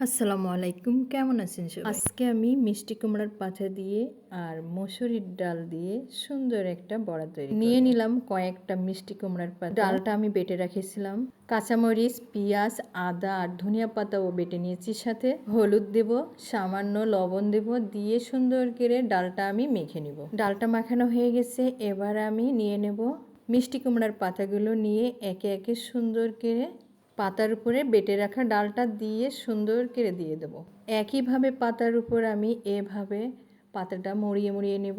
আসসালামু আলাইকুম, কেমন আছেন সবাই? আজকে আমি মিষ্টি কুমড়ার পাতা দিয়ে আর মসুরির ডাল দিয়ে সুন্দর একটা বড়া তৈরি করব। নিয়ে নিলাম কয়েকটা মিষ্টি কুমড়ার পাতা। ডালটা আমি বেটে রেখেছিলাম। কাঁচামরিচ, পেঁয়াজ, আদা আর ধনিয়া পাতাও বেটে নিয়েছি, সাথে হলুদ দেব, সামান্য লবণ দেব, দিয়ে সুন্দর করে ডালটা আমি মেখে নিব। ডালটা মাখানো হয়ে গেছে, এবার আমি নিয়ে নেব মিষ্টি কুমড়ার পাতাগুলো, নিয়ে একে একে সুন্দর করে পাতার উপরে বেটে রাখা ডালটা দিয়ে সুন্দর করে দিয়ে দেব। একইভাবে পাতার উপর আমি এভাবে পাতাটা মুড়িয়ে মুড়িয়ে নেব।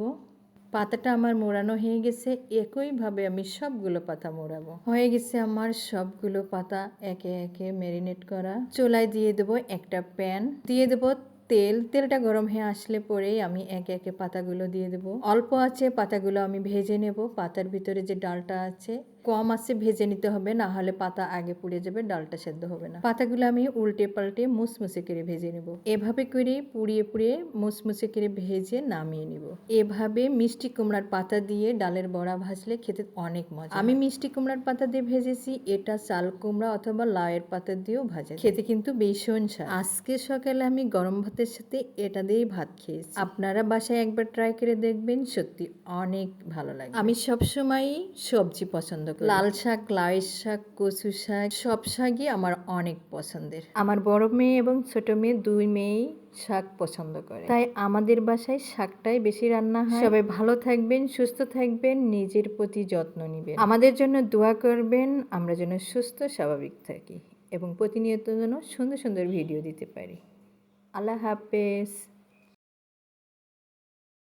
পাতাটা আমার মোড়ানো হয়ে গেছে, একইভাবে আমি সবগুলো পাতা মোড়াবো। হয়ে গেছে আমার সবগুলো পাতা একে একে ম্যারিনেট করা। চুলায় দিয়ে দেব একটা প্যান, দিয়ে দেব তেলটা গরম হয়ে আসলে পরেই আমি একে একে পাতাগুলো দিয়ে দেব। অল্প আছে পাতাগুলো আমি ভেজে নেব। পাতার ভিতরে যে ডালটা আছে কম আছে ভেজে নিতে হবে, না হলে পাতা আগে পুড়ে যাবে, ডালটা সেদ্ধ হবে না। পাতাগুলো আমি উল্টে পাল্টে মুসমুসে করে ভেজে নেব। এভাবে করে পুড়িয়ে পুড়িয়ে মুসমুসে করে ভেজে নামিয়ে নিব। এভাবে মিষ্টি কুমড়ার পাতা দিয়ে ডালের বড়া ভাজলে খেতে অনেক মজা। আমি মিষ্টি কুমড়ার পাতা দিয়ে ভেজেছি, এটা চাল কুমড়া অথবা লাউয়ের পাতা দিয়েও ভাজে, খেতে কিন্তু ভীষণ স্বাদ। আজকে সকালে আমি গরম ভাতের সাথে এটা দিয়েই ভাত খেয়েছি। আপনারা বাসায় একবার ট্রাই করে দেখবেন, সত্যি অনেক ভালো লাগে। আমি সবসময়ই সবজি পছন্দ করি। লাল শাক, লাউয়ের শাক, কচু শাক, সব শাকই আমার অনেক পছন্দের। আমার বড় মেয়ে এবং ছোট মেয়ে দুই মেয়েই শাক পছন্দ করে, তাই আমাদের বাসায় শাকটাই বেশি রান্না হয়। সবাই ভালো থাকবেন, সুস্থ থাকবেন, নিজের প্রতি যত্ন নেবেন, আমাদের জন্য দোয়া করবেন, আমরা যেন সুস্থ স্বাভাবিক থাকি এবং প্রতিনিয়ত যেন সুন্দর সুন্দর ভিডিও দিতে পারি। আল্লাহ হাফেজ।